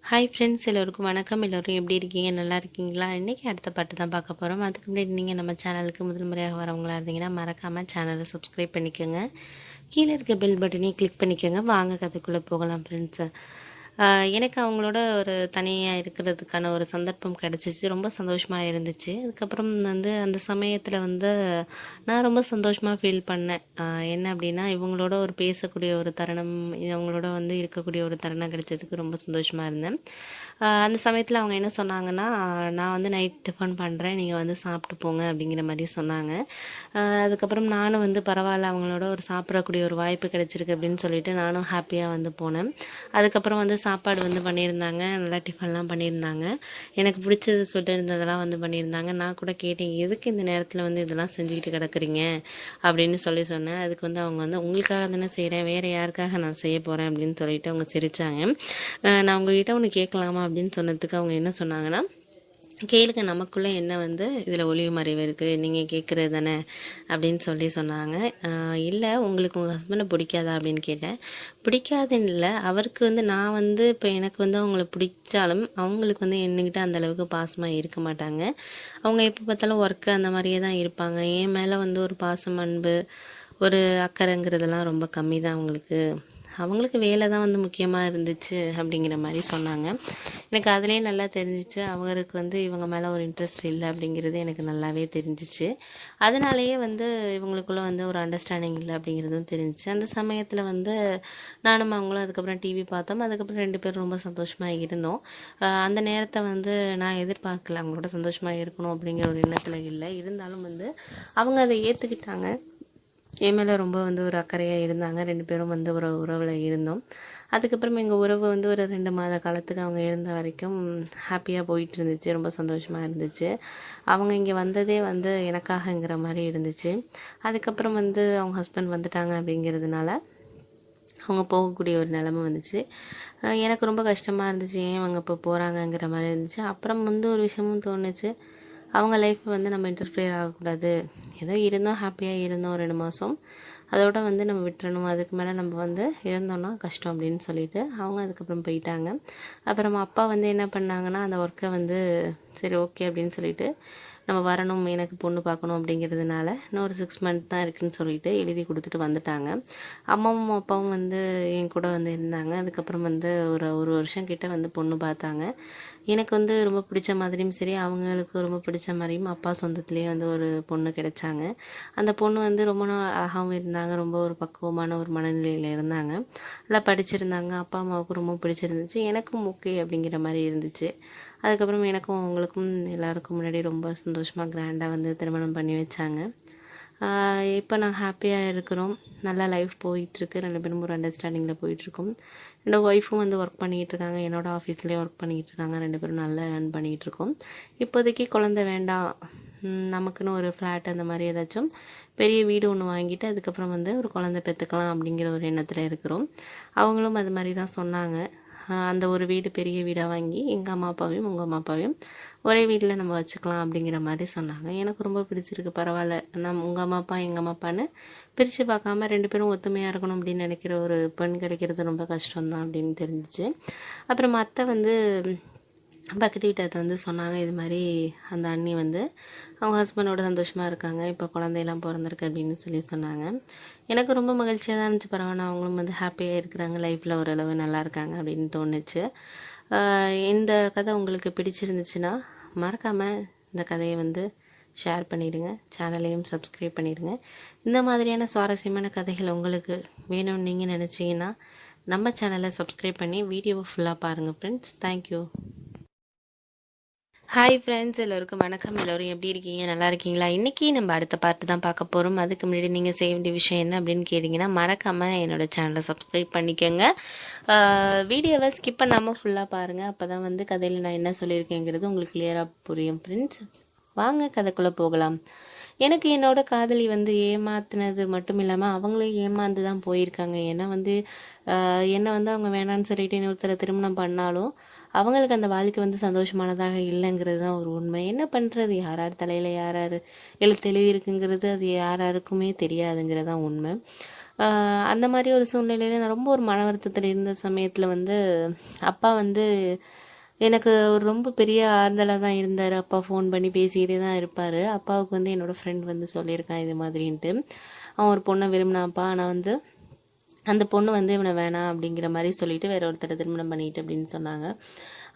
Hi friends, எல்லோருக்கும் வணக்கம். எல்லோரும் எப்படி இருக்கீங்க? நல்லா இருக்கீங்களா? இன்றைக்கி அடுத்த பாட்டு தான் பார்க்க போகிறோம். அதுக்கு முன்னாடி நீங்கள் நம்ம சேனலுக்கு முதல் முறையாக வரவங்களா இருந்தீங்கன்னா மறக்காமல் சேனலை சப்ஸ்கிரைப் பண்ணிக்கோங்க. கீழே இருக்க பெல் பட்டனையும் கிளிக் பண்ணிக்கோங்க. வாங்க கதைக்குள்ளே போகலாம் ஃப்ரெண்ட்ஸு. எனக்கு அவங்களோட ஒரு தனியாக இருக்கிறதுக்கான ஒரு சந்தர்ப்பம் கிடச்சிச்சு. ரொம்ப சந்தோஷமாக இருந்துச்சு. அதுக்கப்புறம் அந்த சமயத்தில் நான் ரொம்ப சந்தோஷமாக ஃபீல் பண்ணேன். என்ன அப்படின்னா, இவங்களோட ஒரு பேசக்கூடிய ஒரு தருணம், இவங்களோட இருக்கக்கூடிய ஒரு தருணம் கிடைச்சதுக்கு ரொம்ப சந்தோஷமாக இருந்தேன். அந்த சமயத்தில் அவங்க என்ன சொன்னாங்கன்னா, நான் நைட் டிஃபன் பண்ணுறேன், நீங்கள் சாப்பிட்டு போங்க அப்படிங்கிற மாதிரி சொன்னாங்க. அதுக்கப்புறம் நானும் பரவாயில்ல, அவங்களோட ஒரு சாப்பிடக்கூடிய ஒரு வாய்ப்பு கிடைச்சிருக்கு அப்படின்னு சொல்லிட்டு நானும் ஹாப்பியாக போனேன். அதுக்கப்புறம் சாப்பாடு பண்ணியிருந்தாங்க. நல்லா டிஃபன்லாம் பண்ணியிருந்தாங்க. எனக்கு பிடிச்சது சொல்லியிருந்ததெல்லாம் பண்ணியிருந்தாங்க. நான் கூட கேட்டேன், எதுக்கு இந்த நேரத்தில் இதெல்லாம் செஞ்சுக்கிட்டு கிடக்குறீங்க அப்படின்னு சொன்னேன். அதுக்கு அவங்க உங்களுக்காக தானே செய்கிறேன், வேறு யாருக்காக நான் செய்ய போகிறேன் அப்படின்னு சொல்லிட்டு அவங்க சிரித்தாங்க. நான் உங்ககிட்ட ஒன்று கேட்கலாமா அப்படின்னு சொன்னதுக்கு அவங்க என்ன சொன்னாங்கன்னா, கேளுங்க, நமக்குள்ளே என்ன இதில் ஒளிவு மறைவு இருக்குது, நீங்கள் கேட்குறது தானே அப்படின்னு சொன்னாங்க. இல்லை, உங்களுக்கு உங்கள் ஹஸ்பண்டை பிடிக்காதா அப்படின்னு கேட்டேன். பிடிக்காதுன்னு இல்லை, அவருக்கு நான் இப்போ எனக்கு அவங்கள பிடிச்சாலும் அவங்களுக்கு என்கிட்ட அந்தளவுக்கு பாசமாக இருக்க மாட்டாங்க. அவங்க எப்போ பார்த்தாலும் ஒர்க்கு அந்த மாதிரியே தான் இருப்பாங்க. என் மேலே ஒரு பாசம், அன்பு, ஒரு அக்கறைங்கிறதெல்லாம் ரொம்ப கம்மி தான் அவங்களுக்கு வேலை தான் முக்கியமாக இருந்துச்சு அப்படிங்கிற மாதிரி சொன்னாங்க. எனக்கு அதிலே நல்லா தெரிஞ்சிச்சு, அவருக்கு இவங்க மேலே ஒரு இன்ட்ரெஸ்ட் இல்லை அப்படிங்கிறது எனக்கு நல்லாவே தெரிஞ்சிச்சு. அதனாலேயே இவங்களுக்குள்ளே ஒரு அண்டர்ஸ்டாண்டிங் இல்லை அப்படிங்கிறதும் தெரிஞ்சிச்சு. அந்த சமயத்தில் நானும் அவங்களும் அதுக்கப்புறம் டிவி பார்த்தோம். அதுக்கப்புறம் 2 பேரும் ரொம்ப சந்தோஷமாக இருந்தோம். அந்த நேரத்தை நான் எதிர்பார்க்கல, அவங்களோட சந்தோஷமாக இருக்கணும் அப்படிங்கிற ஒரு எண்ணத்தில் இல்லை. இருந்தாலும் அவங்க அதை ஏற்றுக்கிட்டாங்க. என் மேலே ரொம்ப ஒரு அக்கறையாக இருந்தாங்க. 2 பேரும் ஒரு உறவில் இருந்தோம். அதுக்கப்புறம் எங்கள் உறவு ஒரு 2 மாத காலத்துக்கு அவங்க இருந்த வரைக்கும் ஹாப்பியாக போயிட்டு இருந்துச்சு. ரொம்ப சந்தோஷமாக இருந்துச்சு. அவங்க இங்கே வந்ததே எனக்காகங்கிற மாதிரி இருந்துச்சு. அதுக்கப்புறம் அவங்க ஹஸ்பண்ட் வந்துட்டாங்க அப்படிங்கிறதுனால அவங்க போகக்கூடிய ஒரு நிலமை வந்துச்சு. எனக்கு ரொம்ப கஷ்டமாக இருந்துச்சு, ஏன் அவங்க இப்போ போகிறாங்கங்கிற மாதிரி இருந்துச்சு. அப்புறம் ஒரு விஷயமும் தோணுச்சு, அவங்க லைஃப் நம்ம இன்டர்ஃபியர் ஆகக்கூடாது. ஏதோ இருந்தோம், ஹாப்பியாக இருந்தோம் 2 மாதம், அதோட நம்ம விட்டுறணும். அதுக்கு மேலே நம்ம இருந்தோன்னா கஷ்டம் அப்படின்னு சொல்லிட்டு அவங்க அதுக்கப்புறம் போயிட்டாங்க. அப்புறம் அப்பா என்ன பண்ணாங்கன்னா, அந்த ஒர்க்கை சரி ஓகே அப்படின்னு சொல்லிட்டு, நம்ம வரணும், எனக்கு பொண்ணு பார்க்கணும் அப்படிங்கிறதுனால இன்னொரு 6 மந்த் தான் இருக்குதுன்னு சொல்லிட்டு எழுதி கொடுத்துட்டு வந்துட்டாங்க. அம்மாவும் அப்பாவும் என் கூட இருந்தாங்க. அதுக்கப்புறம் ஒரு வருஷம் கிட்ட பொண்ணு பார்த்தாங்க. எனக்கு ரொம்ப பிடிச்ச மாதிரியும் சரி, அவங்களுக்கு ரொம்ப பிடிச்ச மாதிரியும் அப்பா சொந்தத்துலேயே ஒரு பொண்ணு கிடைச்சாங்க. அந்த பொண்ணு ரொம்ப அழகாகவும் இருந்தாங்க. ரொம்ப ஒரு பக்குவமான ஒரு மனநிலையில் இருந்தாங்க. நல்லா படிச்சிருந்தாங்க. அப்பா அம்மாவுக்கும் ரொம்ப பிடிச்சிருந்துச்சு. எனக்கும் ஓகே அப்படிங்கிற மாதிரி இருந்துச்சு. அதுக்கப்புறம் எனக்கும் அவங்களுக்கும் எல்லாருக்கும் முன்னாடி ரொம்ப சந்தோஷமாக கிராண்டாக திருமணம் பண்ணி வச்சாங்க. இப்போ நான் ஹாப்பியாக இருக்கிறோம். நல்லா லைஃப் போயிட்டுருக்கு. 2 பேரும் ஒரு அண்டர்ஸ்டாண்டிங்கில் போயிட்டுருக்கோம். என்னோடய ஒய்ஃபும் ஒர்க் பண்ணிகிட்ருக்காங்க. என்னோடய ஆஃபீஸ்லேயே ஒர்க் பண்ணிகிட்ருக்காங்க. 2 பேரும் நல்லா ஏர்ன் பண்ணிகிட்ருக்கோம். இப்போதைக்கு குழந்தை வேண்டாம், நமக்குன்னு ஒரு ஃப்ளாட் அந்த மாதிரி ஏதாச்சும் பெரிய வீடு ஒன்று வாங்கிட்டு அதுக்கப்புறம் ஒரு குழந்தை பெற்றுக்கலாம் அப்படிங்கிற ஒரு எண்ணத்தில் இருக்கிறோம். அவங்களும் அது மாதிரி தான் சொன்னாங்க. அந்த ஒரு வீடு பெரிய வீடாக வாங்கி எங்கள் அம்மா அப்பாவையும் உங்கள் அம்மா அப்பாவையும் ஒரே வீட்டில் நம்ம வச்சுக்கலாம் அப்படிங்கிற மாதிரி சொன்னாங்க. எனக்கு ரொம்ப பிடிச்சிருக்கு. பரவாயில்ல, உங்கள் அம்மா அப்பா எங்கள் அம்மா அப்பான்னு பிரித்து பார்க்காம 2 பேரும் ஒத்துமையாக இருக்கணும் அப்படின்னு நினைக்கிற ஒரு பெண் கிடைக்கிறது ரொம்ப கஷ்டம்தான் அப்படின்னு தெரிஞ்சிச்சு. அப்புறம் அத்தை பக்கத்து வீட்டை சொன்னாங்க, இது மாதிரி அந்த அண்ணி அவங்க ஹஸ்பண்டோட சந்தோஷமாக இருக்காங்க, இப்போ குழந்தையெல்லாம் பிறந்திருக்கு அப்படின்னு சொன்னாங்க. எனக்கு ரொம்ப மகிழ்ச்சியாக தான் இருந்துச்சு. பரவாயில்ல, அவங்களும் ஹாப்பியாக இருக்கிறாங்க, லைஃப்பில் ஓரளவு நல்லா இருக்காங்க அப்படின்னு தோணுச்சு. இந்த கதை உங்களுக்கு பிடிச்சிருந்துச்சுன்னா மறக்காமல் இந்த கதையை ஷேர் பண்ணிவிடுங்க. சேனலையும் சப்ஸ்கிரைப் பண்ணிவிடுங்க. இந்த மாதிரியான சுவாரஸ்யமான கதைகள் உங்களுக்கு வேணும்னு நீங்கள் நினச்சிங்கன்னா நம்ம சேனலை சப்ஸ்கிரைப் பண்ணி வீடியோவை ஃபுல்லாக பாருங்கள் ஃப்ரெண்ட்ஸ். தேங்க்யூ. ஹாய் ஃப்ரெண்ட்ஸ், எல்லோருக்கும் வணக்கம். எல்லோரும் எப்படி இருக்கீங்க? நல்லா இருக்கீங்களா? இன்றைக்கி நம்ம அடுத்த பார்ட்டு தான் பார்க்க போகிறோம். அதுக்கு முன்னாடி நீங்கள் செய்ய வேண்டிய விஷயம் என்ன அப்படின்னு கேட்டிங்கன்னா, மறக்காமல் என்னோடய சேனலை சப்ஸ்கிரைப் பண்ணிக்கோங்க. வீடியோவை ஸ்கிப் பண்ணாமல் ஃபுல்லாக பாருங்கள். அப்போ தான் கதையில் நான் என்ன சொல்லியிருக்கேங்கிறது உங்களுக்கு கிளியராக புரியும் ஃப்ரெண்ட்ஸ். வாங்க கதைக்குள்ளே போகலாம். எனக்கு என்னோடய காதலி ஏமாத்தினது மட்டும் இல்லாமல் அவங்களும் ஏமாந்து தான் போயிருக்காங்க. ஏன்னா என்னை அவங்க வேணான்னு சொல்லிட்டு இன்னொருத்தரை திருமணம் பண்ணாலும் அவங்களுக்கு அந்த வாழ்க்கை சந்தோஷமானதாக இல்லைங்கிறது தான் ஒரு உண்மை. என்ன பண்ணுறது, யார் தலையில் யார் எழுத்து எழுதியிருக்குங்கிறது அது யாருக்குமே தெரியாதுங்கிறது தான் உண்மை. அந்த மாதிரி ஒரு சூழ்நிலையில் நான் ரொம்ப ஒரு மன வருத்தத்தில் இருந்த சமயத்தில் வந்து அப்பா வந்து எனக்கு ஒரு ரொம்ப பெரிய ஆறுதலாக தான் இருந்தார். அப்பா ஃபோன் பண்ணி பேசிக்கிட்டே தான் இருப்பார். அப்பாவுக்கு வந்து என்னோடய ஃப்ரெண்ட் வந்து சொல்லியிருக்கான் இது மாதிரின்ட்டு. அவன் ஒரு பொண்ணை விரும்பினான்ப்பா, ஆனால் வந்து அந்த பொண்ணு வந்து இவனை வேணாம் அப்படிங்கிற மாதிரி சொல்லிட்டு வேற ஒருத்தரை திருமணம் பண்ணிட்டு அப்படின்னு சொன்னாங்க.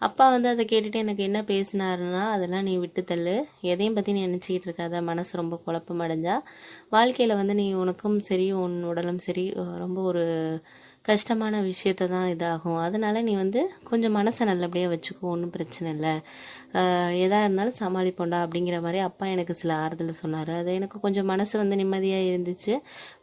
அப்பா வந்து அதை கேட்டுட்டு எனக்கு என்ன பேசினாருன்னா, அதெல்லாம் நீ விட்டு தள்ளு, எதையும் பற்றி நீ நினச்சிக்கிட்டு இருக்காத, மனசு ரொம்ப குழப்பம் அடைஞ்சா வாழ்க்கையில் வந்து நீ உனக்கும் சரி உன் உடலும் சரி ரொம்ப ஒரு கஷ்டமான விஷயத்த தான் இதாகும். அதனால் நீ வந்து கொஞ்சம் மனசை நல்லபடியாக வச்சுக்கோ, ஒன்றும் பிரச்சனை இல்லை, எதாக இருந்தாலும் சமாளிப்போண்டா அப்படிங்கிற மாதிரி அப்பா எனக்கு சில ஆறுதல் சொன்னார். அது எனக்கு கொஞ்சம் மனசு வந்து நிம்மதியாக இருந்துச்சு.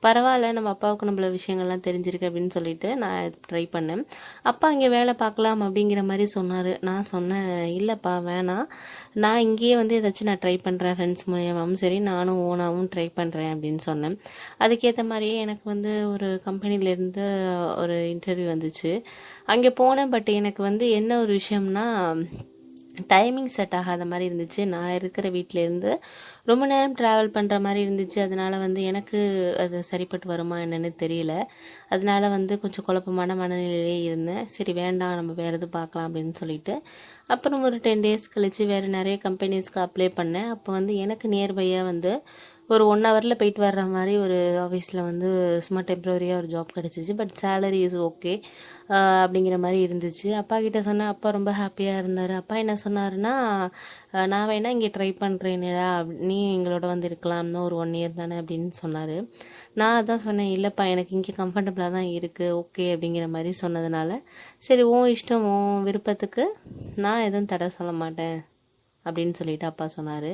பரவாயில்ல, நம்ம அப்பாவுக்கு நம்மள விஷயங்கள்லாம் தெரிஞ்சிருக்கு அப்படின்னு சொல்லிட்டு நான் ட்ரை பண்ணேன். அப்பா இங்கே வேலை பார்க்கலாம் அப்படிங்கிற மாதிரி சொன்னார். நான் சொன்னேன், இல்லைப்பா வேணாம், நான் இங்கேயே வந்து ஏதாச்சும் நான் ட்ரை பண்ணுறேன், ஃப்ரெண்ட்ஸ் மூலியமாகவும் சரி நானும் ஓனாகவும் ட்ரை பண்ணுறேன் அப்படின்னு சொன்னேன். அதுக்கேற்ற மாதிரியே எனக்கு வந்து ஒரு கம்பெனிலேருந்து ஒரு இன்டர்வியூ வந்துச்சு. அங்கே போனேன். பட் எனக்கு வந்து என்ன ஒரு விஷயம்னா, டைமிங் செட் ஆகாத மாதிரி இருந்துச்சு. நான் இருக்கிற வீட்டிலேருந்து ரொம்ப நேரம் ட்ராவல் பண்ணுற மாதிரி இருந்துச்சு. அதனால் வந்து எனக்கு அது சரிப்பட்டு வருமா என்னென்னு தெரியல. அதனால் வந்து கொஞ்சம் குழப்பமான மனநிலையிலே இருந்தேன். சரி வேண்டாம், நம்ம வேறு எதுவும் பார்க்கலாம் அப்படின்னு சொல்லிட்டு அப்புறம் ஒரு 10 டேஸ் கழித்து வேறு நிறைய கம்பெனிஸ்க்கு அப்ளை பண்ணேன். அப்போ வந்து எனக்கு நியர்பையாக வந்து ஒரு 1 ஹவரில் போயிட்டு வர்ற மாதிரி ஒரு ஆஃபீஸில் வந்து சும்மா டெம்ப்ரவரியாக ஒரு ஜாப் கிடச்சிச்சு. பட் சேலரி இஸ் ஓகே அப்படிங்கிற மாதிரி இருந்துச்சு. அப்பா கிட்ட சொன்னேன். அப்பா ரொம்ப ஹாப்பியாக இருந்தார். அப்பா என்ன சொன்னாருன்னா, நான் வேணால் இங்கே ட்ரை பண்ணுறேனேடா, நீ எங்களோட வந்து இருக்கலாம், இன்னும் ஒரு 1 இயர் தானே அப்படின்னு சொன்னார். நான் அதான் சொன்னேன், இல்லைப்பா எனக்கு இங்கே கம்ஃபர்டபுளாக தான் இருக்குது, ஓகே அப்படிங்கிற மாதிரி சொன்னதுனால, சரி உன் இஷ்டம், உன் விருப்பத்துக்கு நான் எதுவும் தடை சொல்ல மாட்டேன் அப்படின்னு சொல்லிட்டு அப்பா சொன்னார்.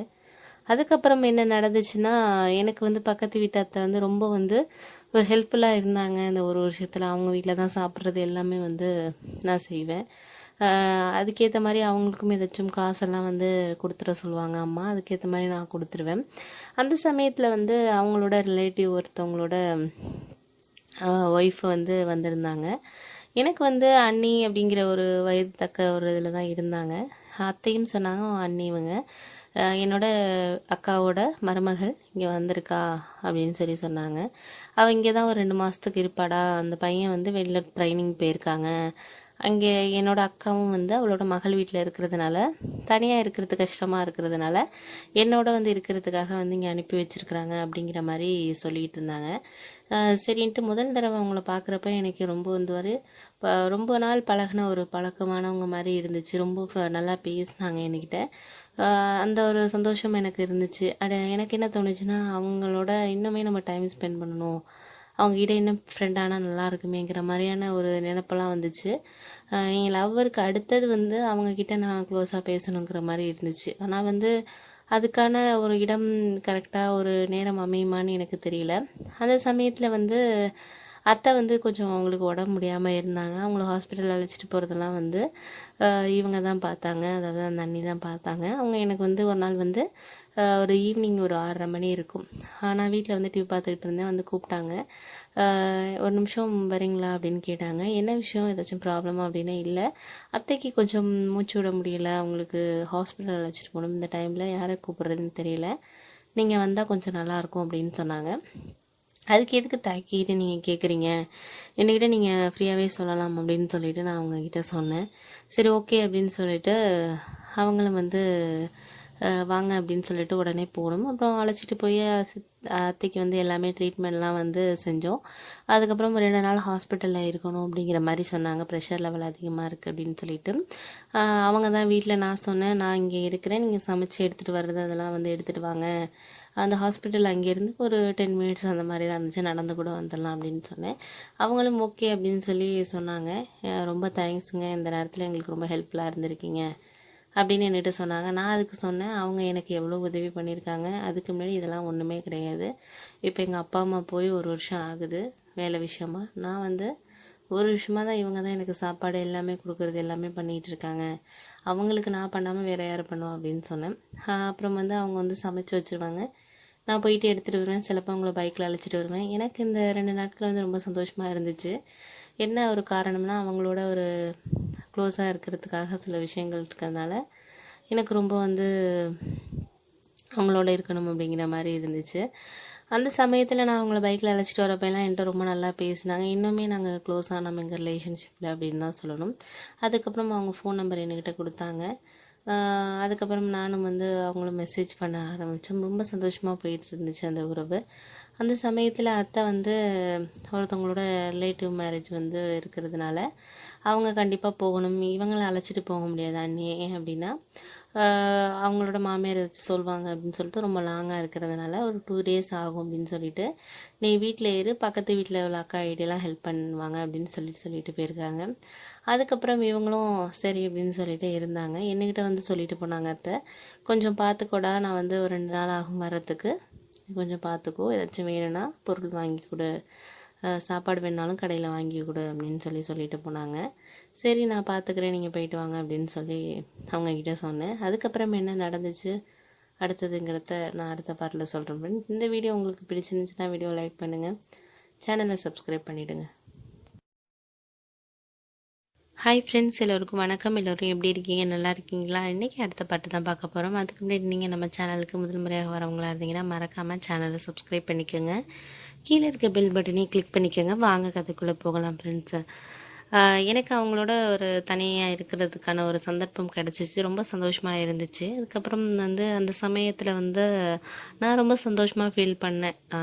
அதுக்கப்புறம் என்ன நடந்துச்சுன்னா, எனக்கு வந்து பக்கத்து வீட்டு அத்தை வந்து ரொம்ப வந்து ஒரு ஹெல்ப்ஃபுல்லாக இருந்தாங்க. இந்த ஒரு வருஷத்தில் அவங்க வீட்டில் தான் சாப்பிட்றது எல்லாமே வந்து நான் செய்வேன். அதுக்கேற்ற மாதிரி அவங்களுக்கும் ஏதாச்சும் காசெல்லாம் வந்து கொடுத்துட சொல்லுவாங்க அம்மா. அதுக்கேற்ற மாதிரி நான் கொடுத்துருவேன். அந்த சமயத்தில் வந்து அவங்களோட ரிலேட்டிவ் ஒருத்தவங்களோட ஒய்ஃப் வந்து வந்திருந்தாங்க. எனக்கு வந்து அண்ணி அப்படிங்கிற ஒரு வயது தக்க ஒரு இதில் தான் இருந்தாங்க. அத்தையும் சொன்னாங்க, அண்ணி இவங்க என்னோட அக்காவோட மருமகள் இங்கே வந்திருக்கா அப்படின்னு சொல்லி சொன்னாங்க. அவள் இங்கே தான் ஒரு 2 மாதத்துக்கு இருப்பாடா, அந்த பையன் வந்து வெளியில் ட்ரைனிங் போயிருக்காங்க. அங்கே என்னோடய அக்காவும் வந்து அவளோட மகள் வீட்டில் இருக்கிறதுனால, தனியாக இருக்கிறது கஷ்டமாக இருக்கிறதுனால என்னோட வந்து இருக்கிறதுக்காக வந்து இங்கே அனுப்பி வச்சுருக்குறாங்க அப்படிங்கிற மாதிரி சொல்லிகிட்டு இருந்தாங்க. சரின்ட்டு முதல் தடவை அவங்கள பார்க்குறப்ப எனக்கு ரொம்ப வந்து ரொம்ப நாள் பழகின ஒரு பழக்கமானவங்க மாதிரி இருந்துச்சு. ரொம்ப நல்லா பேசினாங்க என்கிட்ட. அந்த ஒரு சந்தோஷம் எனக்கு இருந்துச்சு. எனக்கு என்ன தோணுச்சுன்னா, அவங்களோட இன்னுமே நம்ம டைம் ஸ்பெண்ட் பண்ணணும், அவங்ககிட்ட இன்னும் ஃப்ரெண்டானால் நல்லா இருக்குமேங்கிற மாதிரியான ஒரு நினப்பெல்லாம் வந்துச்சு. என் லவ்வருக்கு அடுத்தது வந்து அவங்கக்கிட்ட நான் க்ளோஸாக பேசணுங்கிற மாதிரி இருந்துச்சு. ஆனால் வந்து அதுக்கான ஒரு இடம் கரெக்டாக ஒரு நேரம் அமையுமான்னு எனக்கு தெரியல. அந்த சமயத்தில் வந்து அத்தை வந்து கொஞ்சம் அவங்களுக்கு உடம்பு முடியாமல் இருந்தாங்க. அவங்கள ஹாஸ்பிட்டல் அழைச்சிட்டு போகிறதெல்லாம் வந்து இவங்க தான் பார்த்தாங்க, அதாவது அந்த அண்ணி தான் பார்த்தாங்க. அவங்க எனக்கு வந்து ஒரு நாள் வந்து ஒரு ஈவினிங் ஒரு 6:30 மணி இருக்கும். நான் வீட்டில் வந்து டிவி பார்த்துக்கிட்டு இருந்தேன். வந்து கூப்பிட்டாங்க. ஒரு நிமிஷம் வரீங்களா அப்படின்னு கேட்டாங்க. என்ன விஷயம், ஏதாச்சும் ப்ராப்ளமா அப்படின்னா, இல்லை அத்தைக்கு கொஞ்சம் மூச்சு விட முடியல, அவங்களுக்கு ஹாஸ்பிட்டல் அழைச்சிட்டு போகணும், இந்த டைமில் யாரை கூப்பிட்றதுன்னு தெரியல, நீங்கள் வந்தால் கொஞ்சம் நல்லாயிருக்கும் அப்படின்னு சொன்னாங்க. அதுக்கு எதுக்கு தயக்கிட்டு நீங்கள் கேட்குறீங்க, என்கிட்ட நீங்கள் ஃப்ரீயாகவே சொல்லலாம் அப்படின்னு சொல்லிட்டு நான் அவங்கக்கிட்ட சொன்னேன். சரி ஓகே அப்படின்னு சொல்லிட்டு அவங்களும் வந்து வாங்க அப்படின்னு சொல்லிட்டு உடனே போகணும். அப்புறம் அழைச்சிட்டு போய் அத்தைக்கு வந்து எல்லாமே ட்ரீட்மெண்ட்லாம் வந்து செஞ்சோம். அதுக்கப்புறம் 2 நாள் ஹாஸ்பிட்டலில் இருக்கணும் அப்படிங்கிற மாதிரி சொன்னாங்க. ப்ரெஷர் லெவல் அதிகமாக இருக்குது அப்படின்னு சொல்லிட்டு. அவங்க தான் வீட்டில் நான் சொன்னேன், நான் இங்கே இருக்கிறேன், நீங்கள் சமைச்சு எடுத்துகிட்டு வர்றது அதெல்லாம் வந்து எடுத்துகிட்டு வாங்க, அந்த ஹாஸ்பிட்டல் அங்கேருந்து ஒரு 10 மினிட்ஸ் அந்த மாதிரி தான் இருந்துச்சு, நடந்து கூட வந்துடலாம் அப்படின்னு சொன்னேன். அவங்களும் ஓகே அப்படின்னு சொல்லி சொன்னாங்க. ரொம்ப தேங்க்ஸுங்க, இந்த நேரத்தில் எங்களுக்கு ரொம்ப ஹெல்ப்ஃபுல்லாக இருந்திருக்கீங்க அப்படின்னு என்கிட்ட சொன்னாங்க. நான் அதுக்கு சொன்னேன், அவங்க எனக்கு எவ்வளோ உதவி பண்ணியிருக்காங்க, அதுக்கு முன்னாடி இதெல்லாம் ஒன்றுமே கிடையாது. இப்போ எங்கள் அப்பா அம்மா போய் 1 வருஷம் ஆகுது வேலை விஷயமா. நான் வந்து 1 வருஷமாக தான் இவங்க தான் எனக்கு சாப்பாடு எல்லாமே கொடுக்குறது எல்லாமே பண்ணிகிட்டு இருக்காங்க. அவங்களுக்கு நான் பண்ணாமல் வேறு யார் பண்ணுவோம் அப்படின்னு சொன்னேன். அப்புறம் வந்து அவங்க வந்து சமைச்சு வச்சுருவாங்க, நான் போயிட்டு எடுத்துகிட்டு வருவேன். சிலப்போ அவங்கள பைக்கில் அழைச்சிட்டு வருவேன். எனக்கு இந்த 2 நாட்கள் வந்து ரொம்ப சந்தோஷமாக இருந்துச்சு. என்ன ஒரு காரணம்னா, அவங்களோட ஒரு க்ளோஸாக இருக்கிறதுக்காக சில விஷயங்கள் இருக்கிறதுனால எனக்கு ரொம்ப வந்து அவங்களோட இருக்கணும் அப்படிங்கிற மாதிரி இருந்துச்சு. அந்த சமயத்தில் நான் அவங்கள பைக்கில் அழைச்சிட்டு வரப்பெல்லாம் என்கிட்ட ரொம்ப நல்லா பேசினாங்க. இன்னுமே நாங்கள் க்ளோஸ் ஆனோம் எங்கள் ரிலேஷன்ஷிப்பில் அப்படின்னு தான் சொல்லணும். அதுக்கப்புறம் அவங்க ஃபோன் நம்பர் என்கிட்ட கொடுத்தாங்க. அதுக்கப்புறம் நானும் வந்து அவங்களும் மெசேஜ் பண்ண ஆரம்பித்தோம். ரொம்ப சந்தோஷமாக போயிட்டு இருந்துச்சு அந்த உறவு. அந்த சமயத்தில் அத்தை வந்து ஒருத்தவங்களோட ரிலேட்டிவ் மேரேஜ் வந்து இருக்கிறதுனால அவங்க கண்டிப்பாக போகணும். இவங்களை அழைச்சிட்டு போக முடியாது அண்ணி. ஏன் அப்படின்னா அவங்களோட மாமியார் ஏதாச்சும் சொல்லுவாங்க அப்படின்னு சொல்லிட்டு ரொம்ப லாங்காக இருக்கிறதுனால ஒரு 2 days ஆகும் அப்படின்னு சொல்லிட்டு, நீ வீட்டில் இரு, பக்கத்து வீட்டில் உள்ள அக்கா ஐடியெல்லாம் ஹெல்ப் பண்ணுவாங்க அப்படின்னு சொல்லிட்டு போயிருக்காங்க. அதுக்கப்புறம் இவங்களும் சரி அப்படின்னு சொல்லிட்டு இருந்தாங்க. என்கிட்ட வந்து சொல்லிட்டு போனாங்க, அத்தை கொஞ்சம் பார்த்துக்கோடா, நான் வந்து ஒரு 2 நாள் ஆகும் வர்றதுக்கு, கொஞ்சம் பார்த்துக்கோ, ஏதாச்சும் வேணும்னா பொருள் வாங்கி கொடு, சாப்பாடு வேணாலும் கடையில் வாங்கி கொடு அப்படின்னு சொல்லிட்டு போனாங்க. சரி நான் பார்த்துக்கிறேன், நீங்கள் போயிட்டு வாங்க அப்படின்னு சொல்லி அவங்கக்கிட்ட சொன்னேன். அதுக்கப்புறம் என்ன நடந்துச்சு அடுத்ததுங்கிறத நான் அடுத்த பார்ட்டில் சொல்கிறேன் ஃப்ரெண்ட்ஸ். இந்த வீடியோ உங்களுக்கு பிடிச்சிருந்துச்சுன்னா வீடியோ லைக் பண்ணுங்கள், சேனலை சப்ஸ்கிரைப் பண்ணிவிடுங்க. ஹாய் ஃப்ரெண்ட்ஸ், எல்லோருக்கும் வணக்கம். எல்லோரும் எப்படி இருக்கீங்க? நல்லா இருக்கீங்களா? இன்றைக்கி அடுத்த பாட்டு தான் பார்க்க போகிறோம். அதுக்கு முன்னாடி நீங்கள் நம்ம சேனலுக்கு முதல் முறையாக வரவங்களா இருந்தீங்கன்னா மறக்காமல் சேனலை சப்ஸ்கிரைப் பண்ணிக்கோங்க. கீழே இருக்க பெல் பட்டனையும் கிளிக் பண்ணிக்கோங்க. வாங்க கதைக்குள்ளே போகலாம் ஃப்ரெண்ட்ஸு. எனக்கு அவங்களோட ஒரு தனியாக இருக்கிறதுக்கான ஒரு சந்தர்ப்பம் கிடச்சிச்சு. ரொம்ப சந்தோஷமாக இருந்துச்சு. அதுக்கப்புறம் வந்து அந்த சமயத்தில் வந்து நான் ரொம்ப சந்தோஷமாக ஃபீல் பண்ணேன்.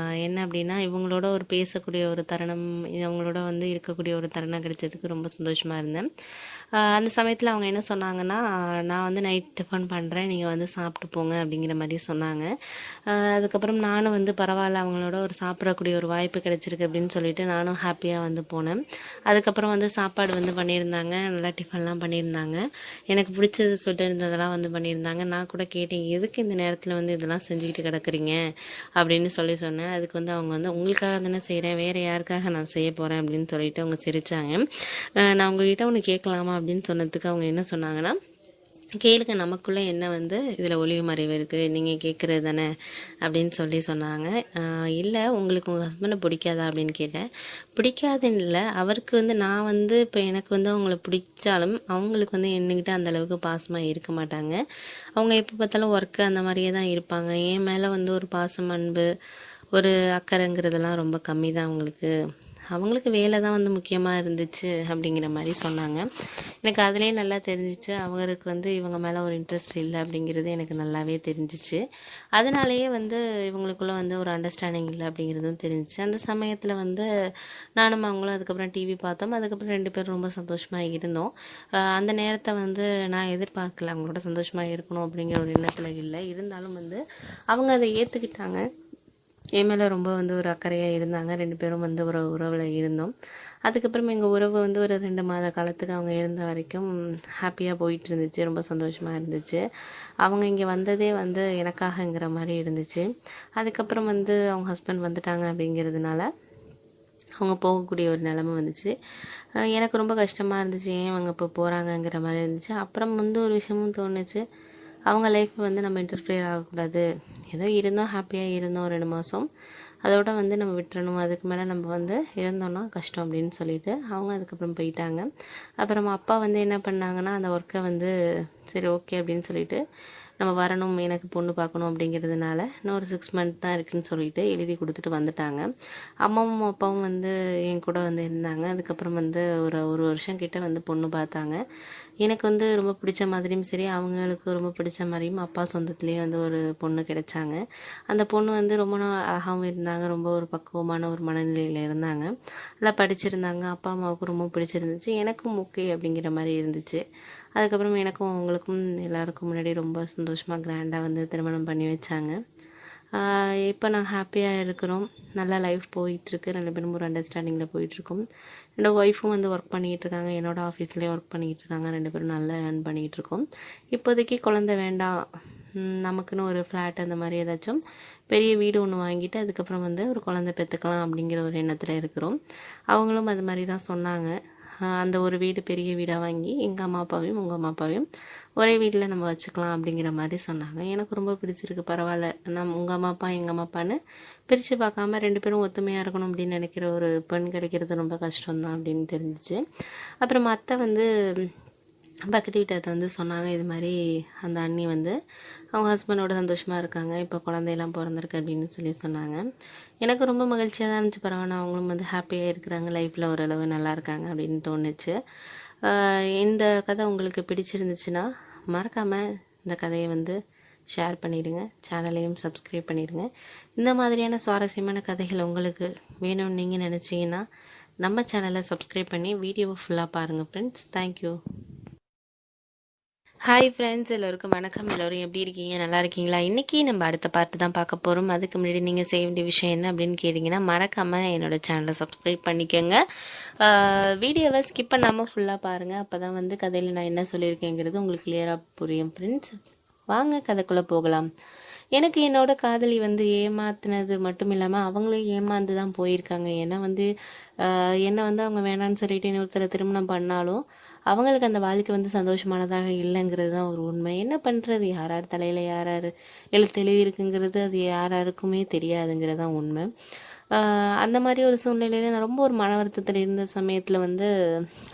என்ன அப்படின்னா, இவங்களோட ஒரு பேசக்கூடிய ஒரு தருணம், இவங்களோட வந்து இருக்கக்கூடிய ஒரு தருணம் கிடைச்சதுக்கு ரொம்ப சந்தோஷமாக இருந்தேன். அந்த சமயத்தில் அவங்க என்ன சொன்னாங்கன்னா, நான் வந்து நைட் டிஃபன் பண்ணுறேன், நீங்கள் வந்து சாப்பிட்டு போங்க அப்படிங்கிற மாதிரி சொன்னாங்க. அதுக்கப்புறம் நானும் வந்து பரவாயில்ல, அவங்களோட ஒரு சாப்பிடக்கூடிய ஒரு வாய்ப்பு கிடச்சிருக்கு அப்படின்னு சொல்லிட்டு நானும் ஹாப்பியாக வந்து போனேன். அதுக்கப்புறம் வந்து சாப்பாடு வந்து பண்ணியிருந்தாங்க, நல்லா டிஃபன்லாம் பண்ணியிருந்தாங்க. எனக்கு பிடிச்சது சொல்லியிருந்ததெல்லாம் வந்து பண்ணியிருந்தாங்க. நான் கூட கேட்டேன், எதுக்கு இந்த நேரத்தில் வந்து இதெல்லாம் செஞ்சுக்கிட்டு கிடக்குறீங்க அப்படின்னு சொன்னேன். அதுக்கு வந்து அவங்க வந்து உங்களுக்காக தானே செய்கிறேன், வேறு யாருக்காக நான் செய்ய போகிறேன் அப்படின்னு சொல்லிட்டு அவங்க சிரித்தாங்க. நான் உங்ககிட்ட ஒன்று கேட்கலாமா அப்படின்னு சொன்னதுக்கு அவங்க என்ன சொன்னாங்கன்னா, கேளுங்க, நமக்குள்ளே என்ன வந்து இதில் ஒளிவு மறைவு இருக்குது, நீங்கள் கேட்குறது தானே அப்படின்னு சொன்னாங்க. இல்லை, உங்களுக்கு உங்கள் ஹஸ்பண்டை பிடிக்காதா அப்படின்னு கேட்டேன். பிடிக்காதுன்னு இல்லை, அவருக்கு வந்து நான் வந்து இப்போ எனக்கு வந்து அவங்கள பிடிச்சாலும் அவங்களுக்கு வந்து என்கிட்ட அந்தளவுக்கு பாசமாக இருக்க மாட்டாங்க. அவங்க எப்போ பார்த்தாலும் ஒர்க்கு அந்த மாதிரியே தான் இருப்பாங்க. என் மேலே வந்து ஒரு பாசம், அன்பு, ஒரு அக்கறைங்கிறதெல்லாம் ரொம்ப கம்மி தான் அவங்களுக்கு வேலை தான் வந்து முக்கியமாக இருந்துச்சு அப்படிங்கிற மாதிரி சொன்னாங்க. எனக்கு அதிலே நல்லா தெரிஞ்சிச்சு, அவருக்கு வந்து இவங்க மேலே ஒரு இன்ட்ரெஸ்ட் இல்லை அப்படிங்கிறது எனக்கு நல்லாவே தெரிஞ்சிச்சு. அதனாலேயே வந்து இவங்களுக்குள்ளே வந்து ஒரு அண்டர்ஸ்டாண்டிங் இல்லை அப்படிங்கிறதும் தெரிஞ்சிச்சு. அந்த சமயத்தில் வந்து நானும் அவங்களும் அதுக்கப்புறம் டிவி பார்த்தோம். அதுக்கப்புறம் 2 பேரும் ரொம்ப சந்தோஷமாக இருந்தோம். அந்த நேரத்தை வந்து நான் எதிர்பார்க்கல, அவங்களோட சந்தோஷமாக இருக்கணும் அப்படிங்கிற ஒரு எண்ணத்தில் இல்லை. இருந்தாலும் வந்து அவங்க அதை ஏற்றுக்கிட்டாங்க. என் மேலே ரொம்ப வந்து ஒரு அக்கறையாக இருந்தாங்க. 2 பேரும் வந்து ஒரு உறவில் இருந்தோம். அதுக்கப்புறம் எங்கள் உறவு வந்து ஒரு 2 மாத காலத்துக்கு அவங்க இருந்த வரைக்கும் ஹாப்பியாக போயிட்டு இருந்துச்சு. ரொம்ப சந்தோஷமாக இருந்துச்சு. அவங்க இங்கே வந்ததே வந்து எனக்காகங்கிற மாதிரி இருந்துச்சு. அதுக்கப்புறம் வந்து அவங்க ஹஸ்பண்ட் வந்துட்டாங்க அப்படிங்கிறதுனால அவங்க போகக்கூடிய ஒரு நிலமை வந்துச்சு. எனக்கு ரொம்ப கஷ்டமாக இருந்துச்சு, ஏன் அவங்க இப்போ போகிறாங்கங்கிற மாதிரி இருந்துச்சு. அப்புறம் வந்து ஒரு விஷயமும் தோணுச்சு, அவங்க லைஃப் வந்து நம்ம இன்டர்ஃபியர் ஆகக்கூடாது. ஏதோ இருந்தோம், ஹாப்பியாக இருந்தோம் 2 மாதம், அதோட வந்து நம்ம விட்டுறணும். அதுக்கு மேலே நம்ம வந்து இருந்தோன்னா கஷ்டம் அப்படின்னு சொல்லிட்டு அவங்க அதுக்கப்புறம் போயிட்டாங்க. அப்புறம் அப்பா வந்து என்ன பண்ணாங்கன்னா, அந்த ஒர்க்கை வந்து சரி ஓகே அப்படின்னு சொல்லிட்டு, நம்ம வரணும், எனக்கு பொண்ணு பார்க்கணும் அப்படிங்கிறதுனால இன்னும் ஒரு 6 month தான் இருக்குதுன்னு சொல்லிட்டு எழுதி கொடுத்துட்டு வந்துட்டாங்க. அம்மாவும் அப்பாவும் வந்து என் கூட வந்து இருந்தாங்க. அதுக்கப்புறம் வந்து ஒரு வருஷம் கிட்ட வந்து பொண்ணு பார்த்தாங்க. எனக்கு வந்து ரொம்ப பிடிச்ச மாதிரியும் சரி, அவங்களுக்கு ரொம்ப பிடிச்ச மாதிரியும் அப்பா சொந்தத்துலேயே வந்து ஒரு பொண்ணு கிடைச்சாங்க. அந்த பொண்ணு வந்து ரொம்ப நாள் அழகாகவும் இருந்தாங்க, ரொம்ப ஒரு பக்குவமான ஒரு மனநிலையில் இருந்தாங்க, நல்லா படிச்சிருந்தாங்க. அப்பா அம்மாவுக்கும் ரொம்ப பிடிச்சிருந்துச்சு, எனக்கும் ஓகே அப்படிங்கிற மாதிரி இருந்துச்சு. அதுக்கப்புறம் எனக்கும் அவங்களுக்கும் எல்லாருக்கும் முன்னாடி ரொம்ப சந்தோஷமாக கிராண்டாக வந்து திருமணம் பண்ணி வச்சாங்க. இப்போ நான் ஹாப்பியாக இருக்கிறோம், நல்லா லைஃப் போயிட்டுருக்கு, 2 பேரும் ஒரு அண்டர்ஸ்டாண்டிங்கில் போயிட்டுருக்கோம். என்னோடய ஒய்ஃபும் வந்து ஒர்க் பண்ணிகிட்ருக்காங்க, என்னோடய ஆஃபீஸ்லேயே ஒர்க் பண்ணிகிட்ருக்காங்க. 2 பேரும் நல்லா ஏர்ன் பண்ணிகிட்ருக்கோம். இப்போதைக்கு குழந்தை வேண்டாம், நமக்குன்னு ஒரு ஃப்ளாட் அந்த மாதிரி ஏதாச்சும் பெரிய வீடு ஒன்று வாங்கிட்டு அதுக்கப்புறம் வந்து ஒரு குழந்தை பெற்றுக்கலாம் அப்படிங்கிற ஒரு எண்ணத்தில் இருக்கிறோம். அவங்களும் அது மாதிரி தான் சொன்னாங்க. அந்த ஒரு வீடு பெரிய வீடாக வாங்கி எங்கள் அம்மா அப்பாவையும் உங்கள் அம்மா அப்பாவையும் ஒரே வீட்டில் நம்ம வச்சுக்கலாம் அப்படிங்கிற மாதிரி சொன்னாங்க. எனக்கு ரொம்ப பிடிச்சிருக்கு. பரவாயில்ல, உங்கள் அம்மா அப்பா எங்கள் அம்மா அப்பான்னு பிரித்து பார்க்காம 2 பேரும் ஒத்துமையாக இருக்கணும் அப்படின்னு நினைக்கிற ஒரு பெண் கிடைக்கிறது ரொம்ப கஷ்டம்தான் அப்படின்னு தெரிஞ்சிச்சு. அப்புறம் அத்தை வந்து பக்கத்து வீட்டை வந்து சொன்னாங்க, இது மாதிரி அந்த அண்ணி வந்து அவங்க ஹஸ்பண்டோட சந்தோஷமாக இருக்காங்க, இப்போ குழந்தையெல்லாம் பிறந்திருக்கு அப்படின்னு சொன்னாங்க. எனக்கு ரொம்ப மகிழ்ச்சியாக தான் இருந்துச்சு. பரவாயில்ல, அவங்களும் வந்து ஹாப்பியாக இருக்கிறாங்க, லைஃப்பில் ஓரளவு நல்லா இருக்காங்க அப்படின்னு தோணுச்சு. இந்த கதை உங்களுக்கு பிடிச்சிருந்துச்சுன்னா மறக்காமல் இந்த கதையை வந்து ஷேர் பண்ணிவிடுங்க, சேனலையும் சப்ஸ்கிரைப் பண்ணிடுங்க. இந்த மாதிரியான சுவாரஸ்யமான கதைகள் உங்களுக்கு வேணும்னு நீங்கள் நினச்சிங்கன்னா நம்ம சேனலை சப்ஸ்கிரைப் பண்ணி வீடியோவை ஃபுல்லாக பாருங்கள் ஃப்ரெண்ட்ஸ். தேங்க்யூ. ஹாய் ஃப்ரெண்ட்ஸ், எல்லோருக்கும் வணக்கம். எல்லோரும் எப்படி இருக்கீங்க? நல்லா இருக்கீங்களா? இன்றைக்கி நம்ம அடுத்த பார்ட்டு தான் பார்க்க போகிறோம். அதுக்கு முன்னாடி நீங்கள் செய்ய வேண்டிய விஷயம் என்ன அப்படின்னு கேட்டிங்கன்னா, மறக்காமல் என்னோடய சேனலை சப்ஸ்கிரைப் பண்ணிக்கோங்க. வீடியோவை ஸ்கிப் பண்ணாமல் ஃபுல்லாக பாருங்கள். அப்போ தான் வந்து கதையில் நான் என்ன சொல்லியிருக்கேங்கிறது உங்களுக்கு கிளியராக புரியும் ஃப்ரெண்ட்ஸ். வாங்க கதைக்குள்ளே போகலாம். எனக்கு என்னோடய காதலி வந்து ஏமாத்தினது மட்டும் இல்லாமல் அவங்களும் ஏமாந்து தான் போயிருக்காங்க. ஏன்னா வந்து என்னை வந்து அவங்க வேணான்னு சொல்லிட்டு இன்னொருத்தரை திருமணம் பண்ணாலும் அவங்களுக்கு அந்த வாழ்க்கை வந்து சந்தோஷமானதாக இல்லைங்கிறது தான் ஒரு உண்மை. என்ன பண்ணுறது, யார் யார் தலையில் யார் யார் எழுதியிருக்குங்கிறது அது யாருக்குமே தெரியாதுங்கிறது தான் உண்மை. அந்த மாதிரி ஒரு சூழ்நிலையில் நான் ரொம்ப ஒரு மன வருத்தத்தில் இருந்த சமயத்தில் வந்து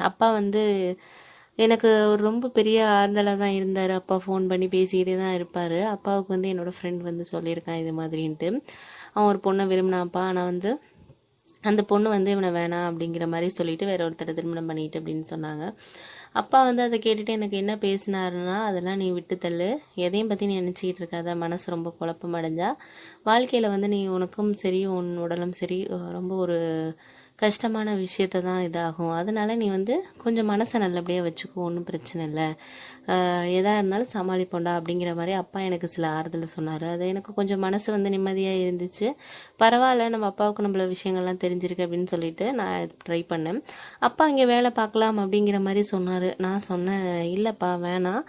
அப்பா வந்து எனக்கு ஒரு ரொம்ப பெரிய ஆறுதலாக தான் இருந்தார். அப்பா ஃபோன் பண்ணி பேசிக்கிட்டே தான் இருப்பார். அப்பாவுக்கு வந்து என்னோடய ஃப்ரெண்ட் வந்து சொல்லியிருக்கான் இது மாதிரின்ட்டு. அவன் ஒரு பொண்ணை விரும்பினாப்பா, ஆனால் வந்து அந்த பொண்ணு வந்து இவனை வேணாம் அப்படிங்கிற மாதிரி சொல்லிவிட்டு வேற ஒருத்தரை திருமணம் பண்ணிட்டு அப்படின்னு சொன்னாங்க. அப்பா வந்து அதை கேட்டுட்டு எனக்கு என்ன பேசினாருன்னா, அதெல்லாம் நீ விட்டு தள்ளு, எதையும் பற்றி நீ நினச்சிக்கிட்டு இருக்காத, மனசு ரொம்ப குழப்பம் அடைஞ்சா வாழ்க்கையில் வந்து நீ உனக்கும் சரி உன் உடலும் சரி ரொம்ப ஒரு கஷ்டமான விஷயத்த தான் இதாகும். அதனால நீ வந்து கொஞ்சம் மனசை நல்லபடியாக வச்சுக்கோ, ஒன்றும் பிரச்சனை இல்லை, எதாக இருந்தாலும் சமாளிப்போண்டா அப்படிங்கிற மாதிரி அப்பா எனக்கு சில ஆறுதலை சொன்னார். அது எனக்கு கொஞ்சம் மனசு வந்து நிம்மதியாக இருந்துச்சு. பரவாயில்ல, நம்ம அப்பாவுக்கு நம்மள விஷயங்கள்லாம் தெரிஞ்சிருக்கு அப்படின்னு சொல்லிட்டு நான் ட்ரை பண்ணேன். அப்பா இங்கே வேலை பார்க்கலாம் அப்படிங்கிற மாதிரி சொன்னார். நான் சொன்னேன், இல்லைப்பா வேணாம்,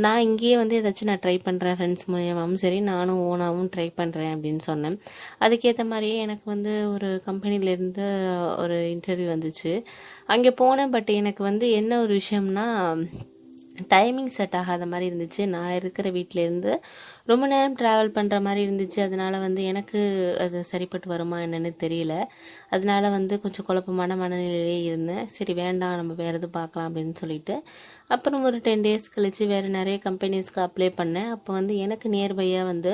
நான் இங்கேயே வந்து ஏதாச்சும் நான் ட்ரை பண்ணுறேன், ஃப்ரெண்ட்ஸ் மூலியமாகவும் சரி நானும் ஓனாகவும் ட்ரை பண்ணுறேன் அப்படின்னு சொன்னேன். அதுக்கேற்ற மாதிரியே எனக்கு வந்து ஒரு கம்பெனிலேருந்து ஒரு இன்டர்வியூ வந்துச்சு. அங்கே போனேன். பட் எனக்கு வந்து என்ன ஒரு விஷயம்னா, டைமிங் செட் ஆகாத மாதிரி இருந்துச்சு. நான் இருக்கிற வீட்டிலேருந்து ரொம்ப நேரம் ட்ராவல் பண்ணுற மாதிரி இருந்துச்சு. அதனால் வந்து எனக்கு அது சரிப்பட்டு வருமா என்னென்னு தெரியல. அதனால வந்து கொஞ்சம் குழப்பமான மனநிலையிலே இருந்தேன். சரி வேண்டாம், நம்ம வேறு எதுவும் பார்க்கலாம் அப்படின்னு சொல்லிட்டு அப்புறம் ஒரு 10 days கழித்து வேறு நிறைய கம்பெனிஸ்க்கு அப்ளை பண்ணேன். அப்போ வந்து எனக்கு நியர்பையாக வந்து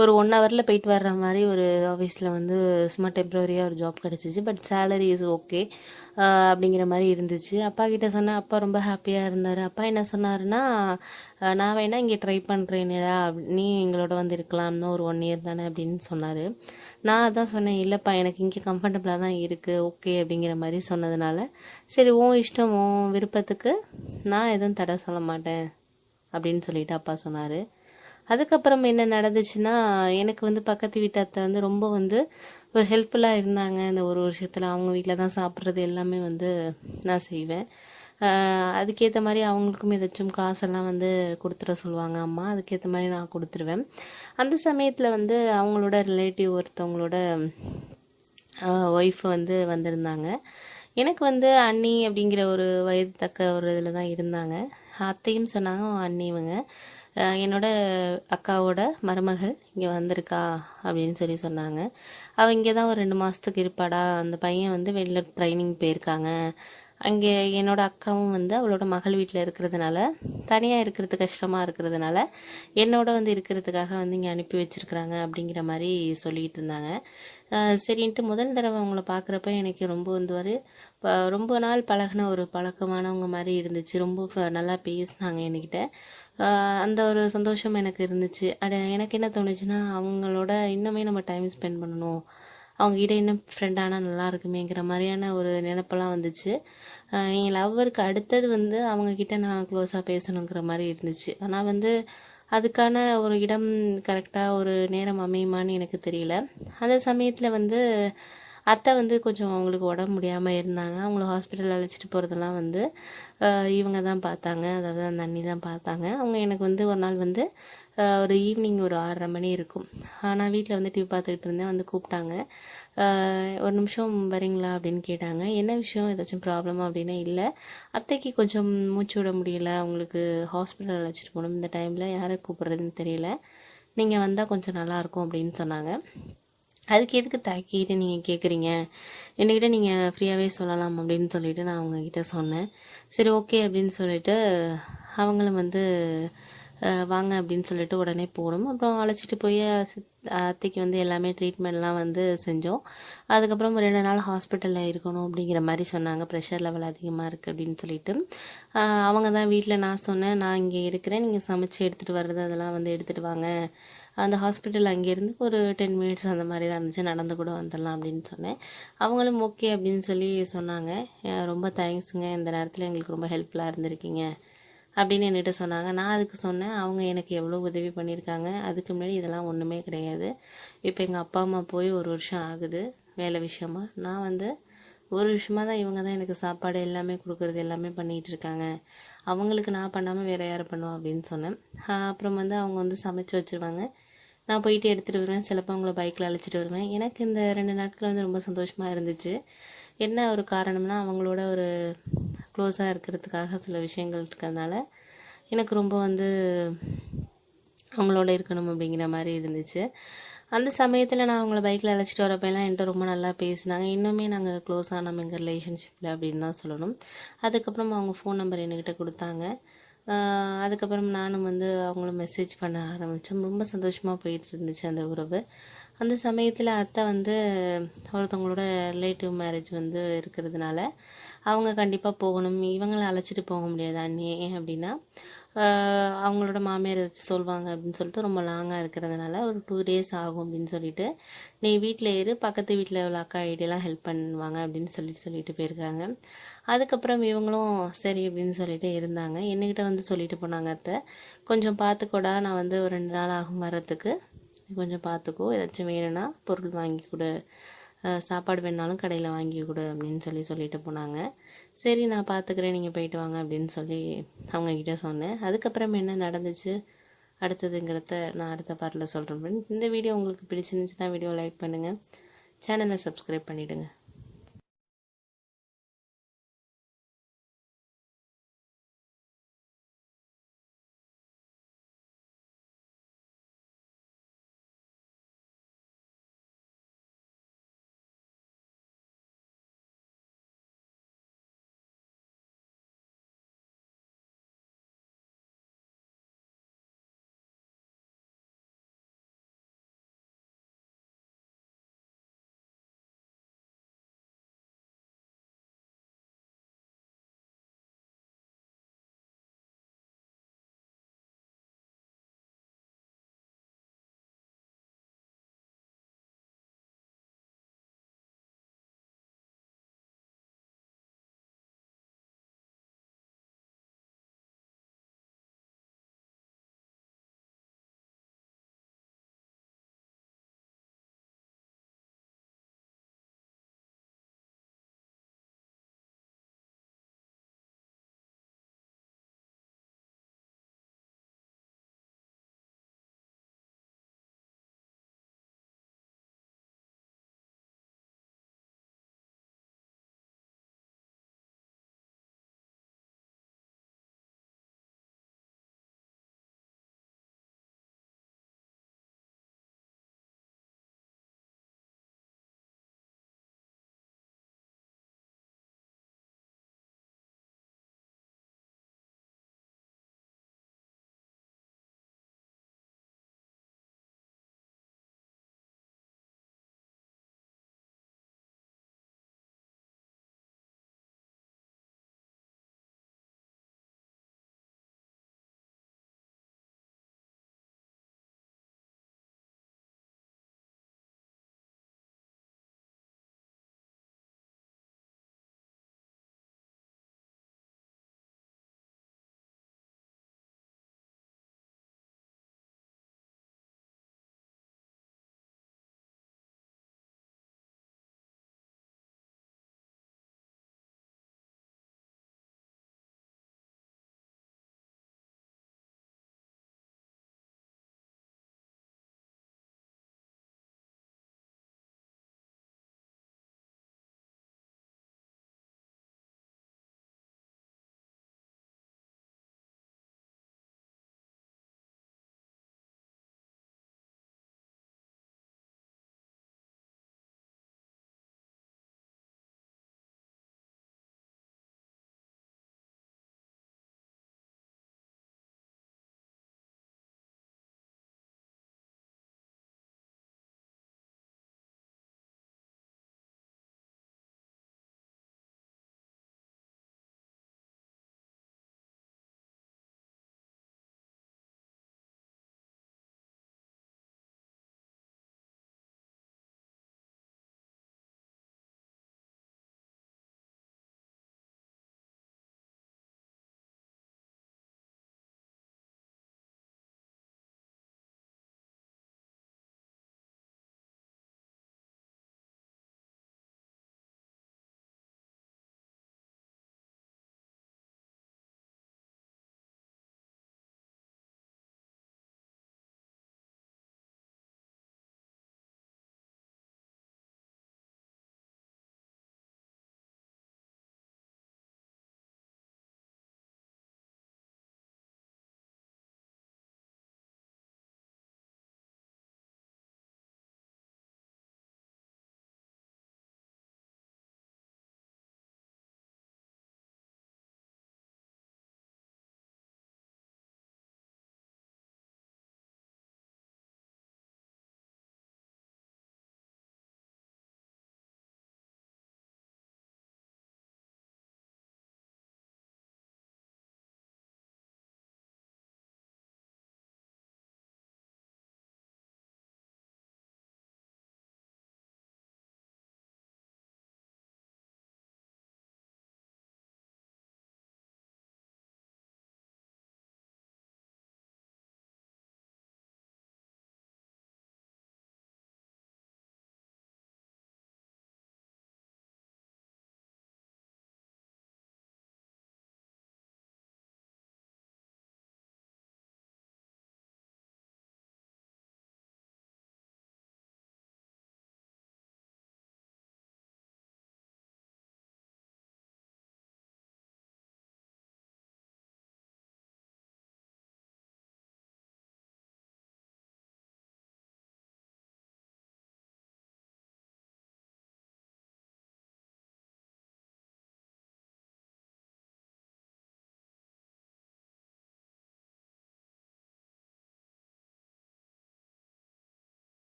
ஒரு 1 ஹவரில் போயிட்டு வர்ற மாதிரி ஒரு ஆஃபீஸில் வந்து சும்மா டெம்ப்ரவரியாக ஒரு ஜாப் கிடச்சிச்சு. பட் சேலரி இஸ் ஓகே அப்படிங்கிற மாதிரி இருந்துச்சு. அப்பா கிட்டே சொன்னேன். அப்பா ரொம்ப ஹாப்பியாக இருந்தார். அப்பா என்ன சொன்னார்னா, நான் வேணால் இங்கே ட்ரை பண்ணுறேன்டா, நீ எங்களோட வந்து இருக்கலாம், இன்னும் ஒரு 1 year தானே அப்படின்னு சொன்னார். நான் அதான் சொன்னேன், இல்லைப்பா எனக்கு இங்கே கம்ஃபர்டபுளாக தான் இருக்குது, ஓகே அப்படிங்கிற மாதிரி சொன்னதுனால சரி உன் இஷ்டம், உன் விருப்பத்துக்கு நான் எதுவும் தடை சொல்ல மாட்டேன் அப்படின்னு சொல்லிட்டு அப்பா சொன்னார். அதுக்கப்புறம் என்ன நடந்துச்சுன்னா, எனக்கு வந்து பக்கத்து வீட்டத்தை வந்து ரொம்ப வந்து ஒரு ஹெல்ப்ஃபுல்லாக இருந்தாங்க. இந்த ஒரு வருஷத்தில் அவங்க வீட்டில் தான் சாப்பிட்றது எல்லாமே வந்து நான் செய்வேன். அதுக்கேற்ற மாதிரி அவங்களுக்கும் ஏதாச்சும் காசெல்லாம் வந்து கொடுத்துட சொல்லுவாங்க அம்மா. அதுக்கேற்ற மாதிரி நான் கொடுத்துருவேன். அந்த சமயத்தில் வந்து அவங்களோட ரிலேட்டிவ் ஒருத்தவங்களோட ஒய்ஃப் வந்து வந்திருந்தாங்க. எனக்கு வந்து அண்ணி அப்படிங்கிற ஒரு வயது தக்க ஒரு இதில் தான் இருந்தாங்க. அத்தையும் சொன்னாங்க, அண்ணி இவங்க என்னோட அக்காவோட மருமகள் இங்கே வந்திருக்கா அப்படின்னு சொல்லி சொன்னாங்க. அவள் இங்கே தான் ஒரு 2 மாதத்துக்கு இருப்பாடா, அந்த பையன் வந்து வெளில ட்ரைனிங் போயிருக்காங்க. அங்கே என்னோடய அக்காவும் வந்து அவளோட மகள் வீட்டில் இருக்கிறதுனால, தனியாக இருக்கிறது கஷ்டமாக இருக்கிறதுனால என்னோட வந்து இருக்கிறதுக்காக வந்து இங்கே அனுப்பி வச்சுருக்குறாங்க அப்படிங்கிற மாதிரி சொல்லிகிட்டு இருந்தாங்க. சரின்ட்டு முதல் தடவை அவங்கள பார்க்குறப்ப எனக்கு ரொம்ப வந்து ஒரு ரொம்ப நாள் பழகின ஒரு பழக்கமானவங்க மாதிரி இருந்துச்சு. ரொம்ப நல்லா பேசினாங்க என்கிட்ட. அந்த ஒரு சந்தோஷம் எனக்கு இருந்துச்சு. எனக்கு என்ன தோணுச்சுன்னா, அவங்களோட இன்னுமே நம்ம டைம் ஸ்பெண்ட் பண்ணணும், அவங்ககிட்ட இன்னும் ஃப்ரெண்டானால் நல்லா இருக்குமேங்கிற மாதிரியான ஒரு நினப்பெல்லாம் வந்துச்சு. என் லவ்வருக்கு அடுத்தது வந்து அவங்கக்கிட்ட நான் க்ளோஸாக பேசணுங்கிற மாதிரி இருந்துச்சு. ஆனால் வந்து அதுக்கான ஒரு இடம் கரெக்டாக ஒரு நேரம் அமையுமான்னு எனக்கு தெரியல. அந்த சமயத்தில் வந்து அத்தை வந்து கொஞ்சம் அவங்களுக்கு உடம்பு முடியாமல் இருந்தாங்க. அவங்கள ஹாஸ்பிட்டல் அழைச்சிட்டு போகிறதெல்லாம் வந்து இவங்க தான் பார்த்தாங்க, அதாவது அந்த அண்ணி தான் பார்த்தாங்க. அவங்க எனக்கு வந்து ஒரு நாள் வந்து ஒரு ஈவினிங் ஒரு 6:30 மணி இருக்கும். நான் வீட்டில் வந்து டிவி பார்த்துக்கிட்டு இருந்தேன். வந்து கூப்பிட்டாங்க. ஒரு நிமிஷம் வரீங்களா அப்படின்னு கேட்டாங்க. என்ன விஷயம், ஏதாச்சும் ப்ராப்ளமா அப்படின்னா, இல்லை அத்தைக்கு கொஞ்சம் மூச்சு விட முடியல, அவங்களுக்கு ஹாஸ்பிட்டல் அழைச்சிட்டு போகணும், இந்த டைமில் யாரை கூப்பிட்றதுன்னு தெரியல, நீங்கள் வந்தால் கொஞ்சம் நல்லாயிருக்கும் அப்படின்னு சொன்னாங்க. அதுக்கு எதுக்கு தாக்கிட்டு நீங்கள் கேட்குறீங்க, என்கிட்ட நீங்கள் ஃப்ரீயாகவே சொல்லலாம் அப்படின்னு சொல்லிட்டு நான் அவங்கக்கிட்ட சொன்னேன். சரி ஓகே அப்படின்னு சொல்லிட்டு அவங்களும் வந்து வாங்க அப்படின்னு சொல்லிட்டு உடனே போகணும். அப்புறம் அழைச்சிட்டு போய் அத்தைக்கு வந்து எல்லாமே ட்ரீட்மெண்ட்லாம் வந்து செஞ்சோம். அதுக்கப்புறம் 2 நாள் ஹாஸ்பிட்டலில் இருக்கணும் அப்படிங்கிற மாதிரி சொன்னாங்க. ப்ரெஷர் லெவல் அதிகமாக இருக்குது அப்படின்னு சொல்லிட்டு. அவங்க தான் வீட்டில் நான் சொன்னேன், நான் இங்கே இருக்கிறேன், நீங்கள் சமைச்சு எடுத்துகிட்டு வர்றது அதெல்லாம் வந்து எடுத்துகிட்டு வாங்க. அந்த ஹாஸ்பிட்டல் அங்கேருந்து ஒரு 10 மினிட்ஸ் அந்த மாதிரி தான் இருந்துச்சு, நடந்து கூட வந்துடலாம் அப்படின்னு சொன்னேன். அவங்களும் ஓகே அப்படின்னு சொல்லி சொன்னாங்க. ரொம்ப தேங்க்ஸுங்க, இந்த நேரத்தில் எங்களுக்கு ரொம்ப ஹெல்ப்ஃபுல்லாக இருந்திருக்கீங்க அப்படின்னு என்கிட்ட சொன்னாங்க. நான் அதுக்கு சொன்னேன், அவங்க எனக்கு எவ்வளோ உதவி பண்ணியிருக்காங்க, அதுக்கு முன்னாடி இதெல்லாம் ஒன்றுமே கிடையாது. இப்போ எங்கள் அப்பா அம்மா போய் 1 வருஷம் ஆகுது வேலை விஷயமா. நான் வந்து 1 வருஷமாக தான் இவங்க தான் எனக்கு சாப்பாடு எல்லாமே கொடுக்குறது எல்லாமே பண்ணிகிட்டு இருக்காங்க. அவங்களுக்கு நான் பண்ணாமல் வேறு யார் பண்ணுவா அப்படின்னு சொன்னேன். அப்புறம் வந்து அவங்க வந்து சமைச்சு வச்சுருவாங்க, நான் போயிட்டு எடுத்துகிட்டு வருவேன். சிலப்போ அவங்கள பைக்கில் அழைச்சிட்டு வருவேன். எனக்கு இந்த 2 நாட்கள் வந்து ரொம்ப சந்தோஷமாக இருந்துச்சு. என்ன ஒரு காரணம்னா, அவங்களோட ஒரு க்ளோஸாக இருக்கிறதுக்காக சில விஷயங்கள் இருக்கிறதுனால எனக்கு ரொம்ப வந்து அவங்களோட இருக்கணும் அப்படிங்கிற மாதிரி இருந்துச்சு. அந்த சமயத்தில் நான் அவங்கள பைக்கில் அழைச்சிட்டு வரப்பெல்லாம் என்கிட்ட ரொம்ப நல்லா பேசினாங்க. இன்னுமே நாங்கள் க்ளோஸ் ஆனோம் எங்கள் ரிலேஷன்ஷிப்பில் அப்படின்னு தான் சொல்லணும். அதுக்கப்புறம் அவங்க ஃபோன் நம்பர் என்கிட்ட கொடுத்தாங்க. அதுக்கப்புறம் நானும் வந்து அவங்கள மெசேஜ் பண்ண ஆரம்பித்தேன். ரொம்ப சந்தோஷமாக போயிட்டு இருந்துச்சு அந்த உறவு. அந்த சமயத்தில் அத்தை வந்து ஒருத்தவங்களோட ரிலேட்டிவ் மேரேஜ் வந்து இருக்கிறதுனால அவங்க கண்டிப்பாக போகணும். இவங்களை அழைச்சிட்டு போக முடியாது அண்ணி, ஏன் அப்படின்னா அவங்களோட மாமியார் ஏதாச்சும் சொல்லுவாங்க அப்படின்னு சொல்லிட்டு ரொம்ப லாங்காக இருக்கிறதுனால ஒரு 2 டேஸ் ஆகும் அப்படின்னு சொல்லிட்டு, நீ வீட்டில் இரு, பக்கத்து வீட்டில் உள்ள அக்கா ஐடியெல்லாம் ஹெல்ப் பண்ணுவாங்க அப்படின்னு சொல்லிட்டு போயிருக்காங்க. அதுக்கப்புறம் இவங்களும் சரி அப்படின்னு சொல்லிட்டு இருந்தாங்க. என்கிட்ட வந்து சொல்லிட்டு போனாங்க, அத்தை கொஞ்சம் பார்த்துக்கோடா, நான் வந்து ஒரு 2 நாள் ஆகும் வர்றதுக்கு, கொஞ்சம் பார்த்துக்கோ, ஏதாச்சும் வேணும்னா பொருள் வாங்கி கொடு, சாப்பாடு வேணாலும் கடையில் வாங்கி கொடு அப்படின்னு சொல்லிட்டு போனாங்க. சரி நான் பார்த்துக்கிறேன், நீங்கள் போயிட்டு வாங்க அப்படின்னு சொல்லி அவங்கக்கிட்ட சொன்னேன். அதுக்கப்புறம் என்ன நடந்துச்சு அடுத்ததுங்கிறத நான் அடுத்த பார்ட்டில் சொல்கிறேன். இந்த வீடியோ உங்களுக்கு பிடிச்சிருந்துச்சுன்னா வீடியோ லைக் பண்ணுங்கள், சேனலை சப்ஸ்கிரைப் பண்ணிவிடுங்க.